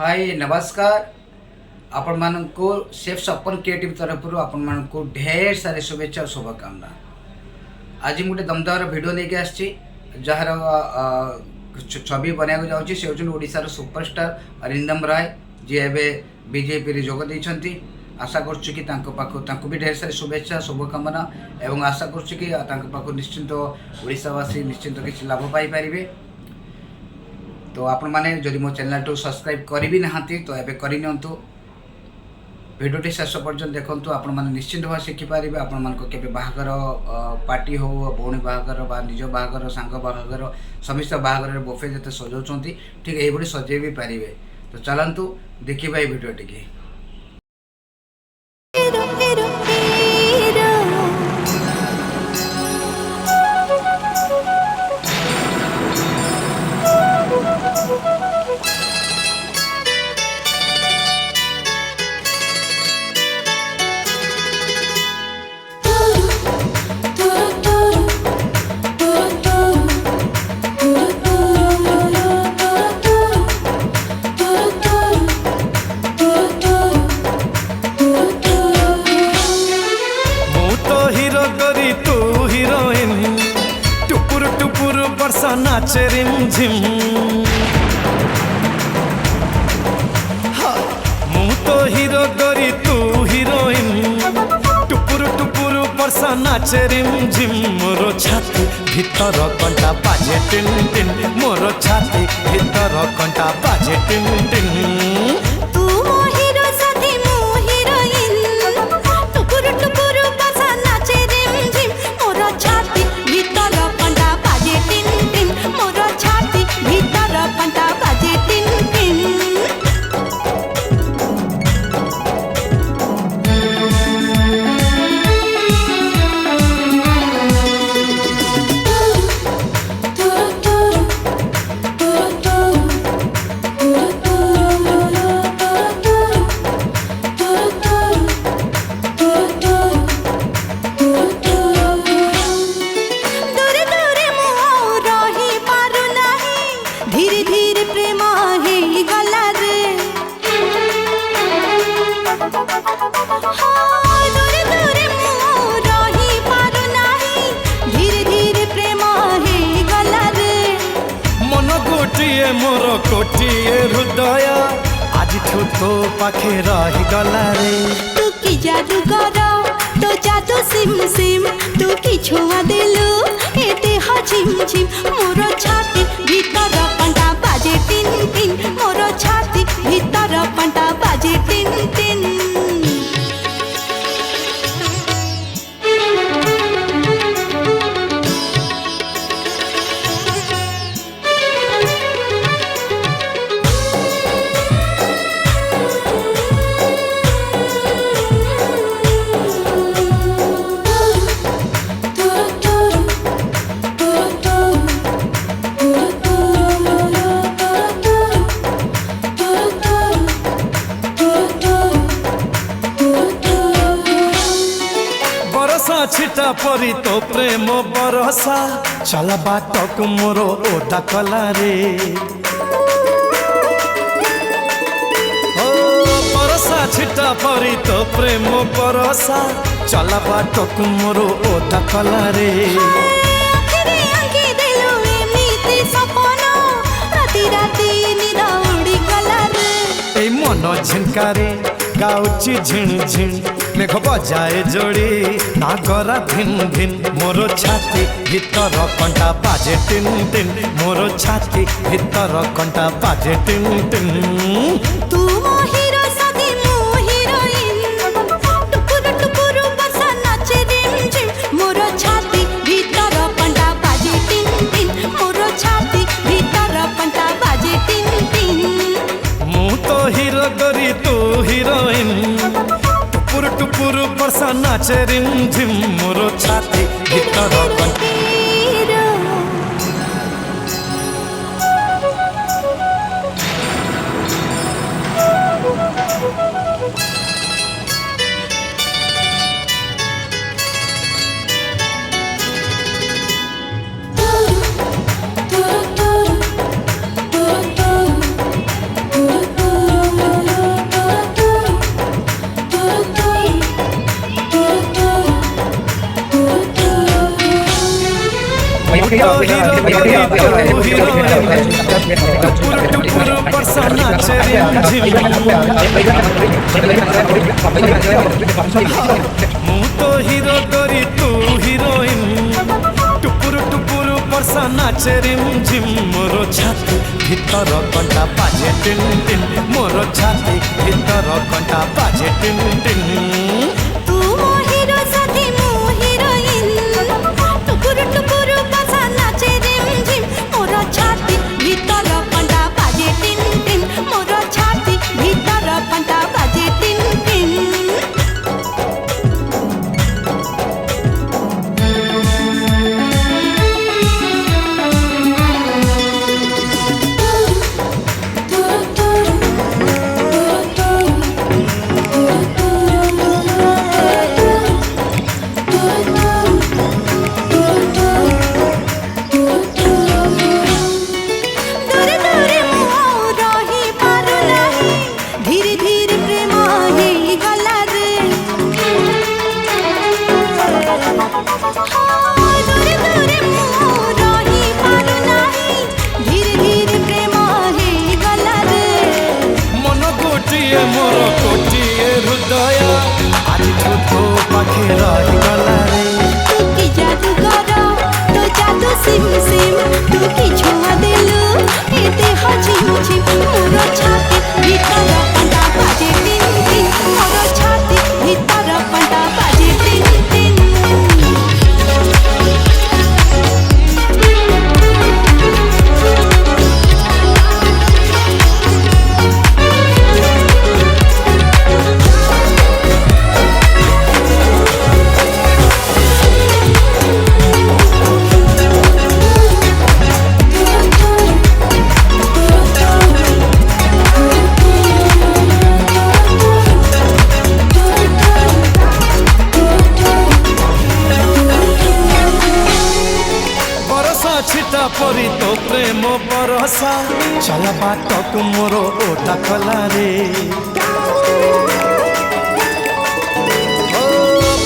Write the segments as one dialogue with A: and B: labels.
A: हाय नमस्कार। आपण मानको सेफ सपन क्रिएटिव तरफ आपण मानको ढेर सारे शुभेच्छा और शुभकामना। आज गोटे दमदार भिड लेके आसी जार छवि बनाया जाऊँगी से हूँ ओडार सुपरस्टार अरिंदम राय जी एवं बीजेपी जोग देती। आशा करूँ भी ढेर सारी शुभेच्छा शुभकामना एवं आशा करूँ निश्चिंत ओडावासी निश्चिंत किसी लाभ पाइपर। तो आपण मैंने जदि मो चैनल टू सब्सक्राइब करी ना तो एबे करि नियंतु। भिडियोटी शेष पर्यटन देखंतु आपण माने निश्चिंत भाव शिखिपारे। आपण मानको केबे बाहागर पार्टी हो भौणी बाहागर बा निज बाहागर सांग बाहागर समस्त बाहागर बुफे जते सजाउछंती ठीक एइबडी सजै भी पारिबे। तो चलंतु देखिबा ए भिडियोटी के।
B: नाचे रिमझिम मु तो हीरो गोरी तू हीरोइन टुपुर टुपुर वर्षा नाचे रिमझिम। मोर छाती भीतर कंटा बाजे टिन टिन मोर छाती भीतर कंटा बाजे टिन टिन। मोर कोटिए हृदय आज तो पाखे रही गला रे।
C: तू की जादू करो तो जादू सिम सिम तू की छुआ दिलु एते ह झिम झिम। मोर छाती भीतर पंटा बाजे टिन टिन मोर छाती भीतर पंटा बाजे टिन टिन।
B: छिटा परी तो प्रेम बरसा चल बाटक मोर ओटा कला रे। ओ बरसा छिटा परी तो प्रेम बरसा चल बाटक मोर ओटा कला रे। मन झिनकारे गाउची झिण झिण मेघ बजाए जोड़ी नागरा धिन धिन। मोर छाती भीतर कंटा बाजे टिन टिन मोर छाती भीतर कंटा बाजे टिन टिन।
C: तू मो हीरो सदी मो हीरोइन टुकुर टुकुर बसा नाचे रिम झिम। मोर छाती भीतर कंटा बाजे टिन टिन मोर छाती भीतर कंटा बाजे टिन टिन।
B: मु तो हीरो गोरी तू हीरोइन टुपुर टुपुर वर्षा नाचे रिमझिम मोर छाती भीतर कंटा। तो हीरो गोरी तू हीरोइन टुपुर टुपुर बरसा नाचे रिमझिम मु तो हीरो गोरी तू हीरोइन टुपुर टुपुर बरसा नाचे रिमझिम मोर छाती भीतर कंटा बाजे टिन टिन मोर छाती भीतर कंटा बाजे टिन टिन
C: तू मो हीरो साथी मो हीरोइन टुकुर टुकुर बसा नाचे रिमझिम मोर छाती भीतर कंटा बाजे टिन टिन मोर छाती भीतर कंटा बाजे टिन टिन
B: मोर कोटिए हृदय आज तो पाखे रही गला रे
C: तू की जादू करो तो जादू सिम सिम तू की छुआ देलू ए देह झिम झिम मोर छाती भीतर कंटा बाजे टिन टिन मोर छाती भीतर कंटा बाजे टिन टिन
B: छिटा परी तो प्रेम बरसा चला बाटक मोर ओटा कला रे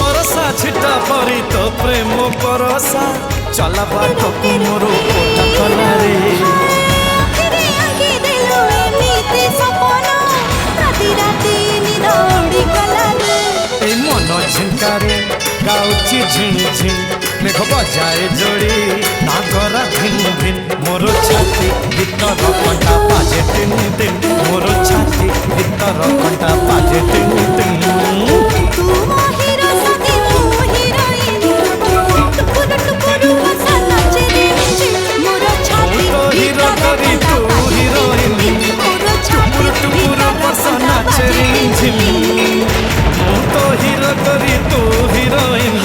B: बरसा छिटा परी तो प्रेम बरसा चला बाटक मोर ओटा कला रे
C: तेरे आगे देलू एमिते सपना राती राती निद उड़ी गला रे
B: ए मन झिंकारे गाउची झिन झिन मेघ बजाए जोड़ी नागरा भिन भिन मोर छाती भीतर कंटा बाजे टिन टिन मोर छाती भीतर कंटा बाजे टिन टिन
C: तू मो हीरो साथी मो हीरोइन टुकुर टुकुर बसा नाचे रिमझिम मोर छाती
B: तो हीरो गोरी तू हीरोइन
C: मोर छाती
B: टुपुर टुपुर बसा नाचे रिमझिम तो हीरो गोरी तू हीरोइन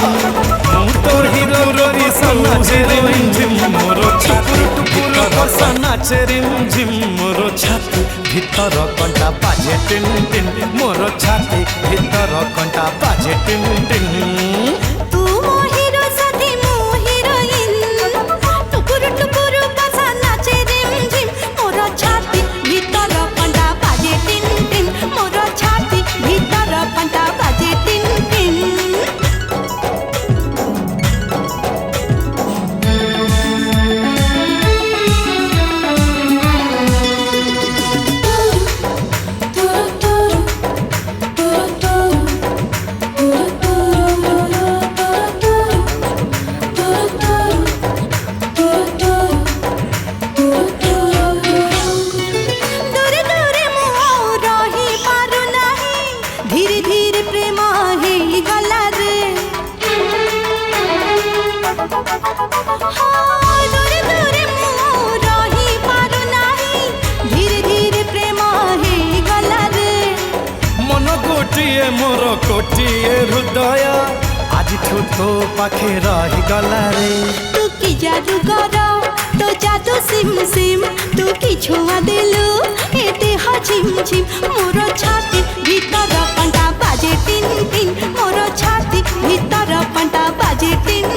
B: तो हीरो गोरी नाचे रिमझिम मोर छाती टुपुर बसा नाचे रिमझिम मोर छाती भीतर कंटा बाजे टिन टिन मोर छाती भीतर कंटा बाजे टिन टिन
C: तू मो हीरो साथी मो हीरोइन टुकुर टुकुर बसा नाचे रिमझिम मोर छाती भीतर कंटा बाजे टिन टिन मोर छाती भीतर कंटा बाजे टिन टिन
B: मोर कोटिए हृदय आज तो पाखे रही गला रे
C: तू की जादू करो तो जादू सिम सिम तू की छुआ देलू ए देह झिम झिम मोर छाती भीतर कंटा बाजे टिन टिन मोर छाती भीतर कंटा बाजे टिन